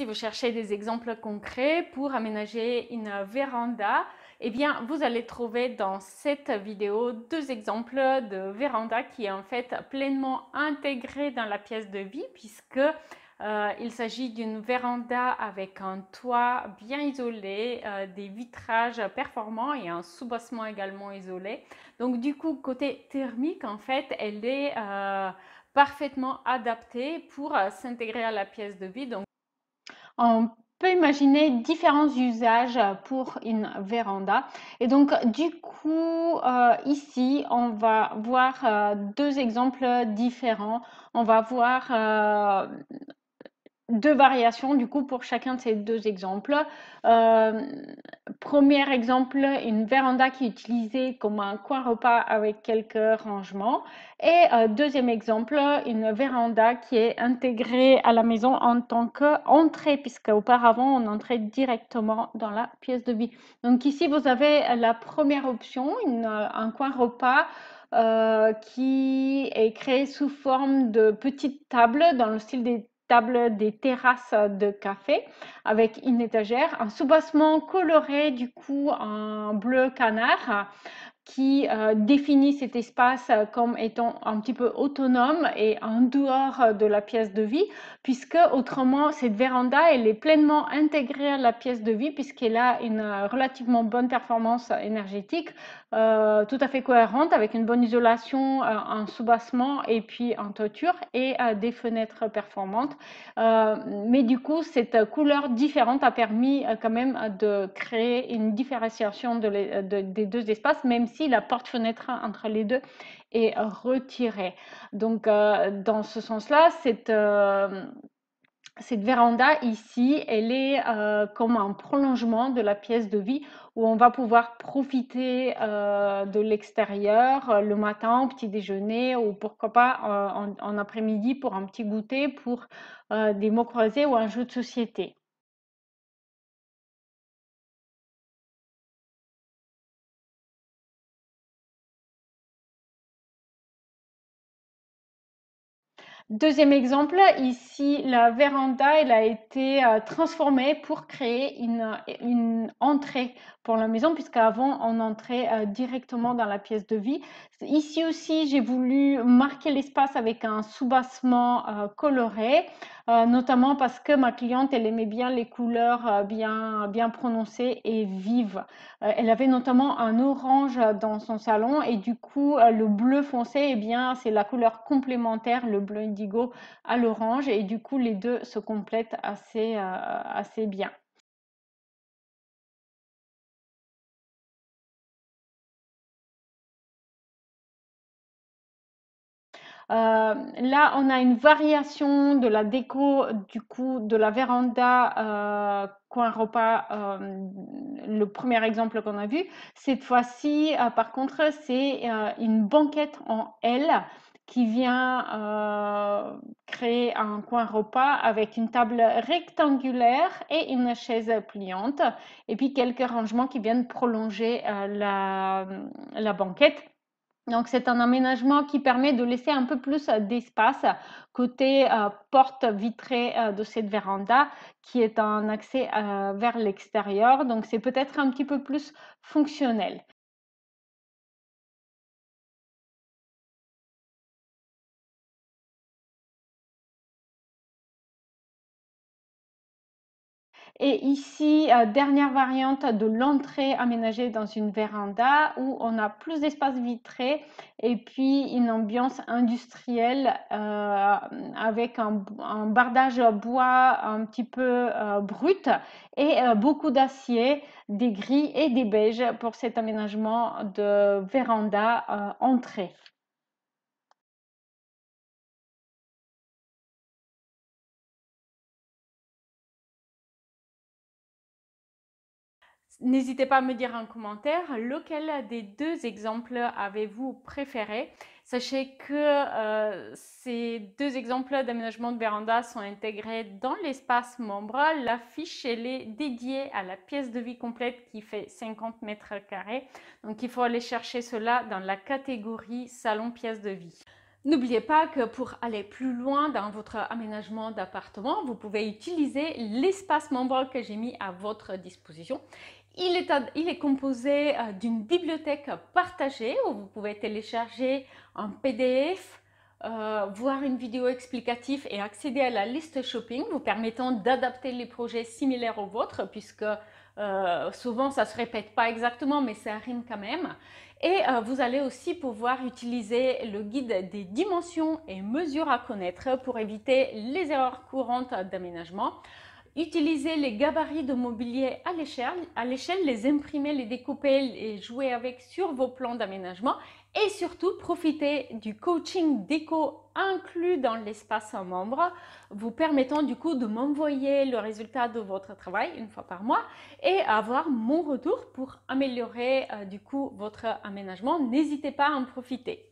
si vous cherchez des exemples concrets pour aménager une véranda, eh bien, vous allez trouver dans cette vidéo 2 exemples de véranda qui est en fait pleinement intégrée dans la pièce de vie puisque il s'agit d'une véranda avec un toit bien isolé, des vitrages performants et un soubassement également isolé. Donc du coup, côté thermique, en fait, elle est parfaitement adaptée pour s'intégrer à la pièce de vie. Donc, on peut imaginer différents usages pour une véranda. Et donc, du coup, ici, on va voir 2 exemples différents. On va voir 2 variations du coup pour chacun de ces 2 exemples. Premier exemple, une véranda qui est utilisée comme un coin repas avec quelques rangements. Et deuxième exemple, une véranda qui est intégrée à la maison en tant qu'entrée, puisque auparavant on entrait directement dans la pièce de vie. Donc ici vous avez la première option, un coin repas qui est créé sous forme de petites tables dans le style des tables des terrasses de café avec une étagère, un soubassement coloré du coup en bleu canard qui définit cet espace comme étant un petit peu autonome et en dehors de la pièce de vie, puisque autrement cette véranda elle est pleinement intégrée à la pièce de vie puisqu'elle a une relativement bonne performance énergétique, tout à fait cohérente avec une bonne isolation, un soubassement et puis en toiture et des fenêtres performantes. Mais du coup cette couleur différente a permis quand même de créer une différenciation des 2 espaces, même si la porte-fenêtre entre les 2 est retirée. Donc dans ce sens-là, cette véranda ici, elle est comme un prolongement de la pièce de vie où on va pouvoir profiter de l'extérieur le matin au petit déjeuner ou pourquoi pas en après-midi pour un petit goûter, pour des mots croisés ou un jeu de société. Deuxième exemple, ici, la véranda, elle a été transformée pour créer une entrée pour la maison, puisqu'avant, on entrait directement dans la pièce de vie. Ici aussi, j'ai voulu marquer l'espace avec un soubassement coloré, notamment parce que ma cliente, elle aimait bien les couleurs bien prononcées et vives. Elle avait notamment un orange dans son salon et du coup, le bleu foncé, eh bien, c'est la couleur complémentaire, le bleu indigo à l'orange et du coup, les 2 se complètent assez bien. Là, on a une variation de la déco du coup de la véranda coin repas, le premier exemple qu'on a vu. Cette fois-ci, par contre, c'est une banquette en L qui vient créer un coin repas avec une table rectangulaire et une chaise pliante et puis quelques rangements qui viennent prolonger la banquette. Donc, c'est un aménagement qui permet de laisser un peu plus d'espace côté porte vitrée de cette véranda qui est un accès vers l'extérieur. Donc, c'est peut-être un petit peu plus fonctionnel. Et ici, dernière variante de l'entrée aménagée dans une véranda où on a plus d'espace vitré et puis une ambiance industrielle avec un bardage bois un petit peu brut et beaucoup d'acier, des gris et des beiges pour cet aménagement de véranda entrée. N'hésitez pas à me dire en commentaire lequel des 2 exemples avez-vous préféré. Sachez que ces 2 exemples d'aménagement de véranda sont intégrés dans l'espace membre. La fiche, elle est dédiée à la pièce de vie complète qui fait 50 mètres carrés. Donc, il faut aller chercher cela dans la catégorie salon pièce de vie. N'oubliez pas que pour aller plus loin dans votre aménagement d'appartement, vous pouvez utiliser l'espace membre que j'ai mis à votre disposition. Il est composé d'une bibliothèque partagée où vous pouvez télécharger un PDF, voir une vidéo explicative et accéder à la liste shopping, vous permettant d'adapter les projets similaires aux vôtres, puisque souvent ça ne se répète pas exactement, mais ça rime quand même. Et vous allez aussi pouvoir utiliser le guide des dimensions et mesures à connaître pour éviter les erreurs courantes d'aménagement. Utilisez les gabarits de mobilier à l'échelle, les imprimer, les découper et jouer avec sur vos plans d'aménagement. Et surtout, profitez du coaching déco inclus dans l'espace membre, vous permettant du coup de m'envoyer le résultat de votre travail une fois par mois et avoir mon retour pour améliorer du coup votre aménagement. N'hésitez pas à en profiter.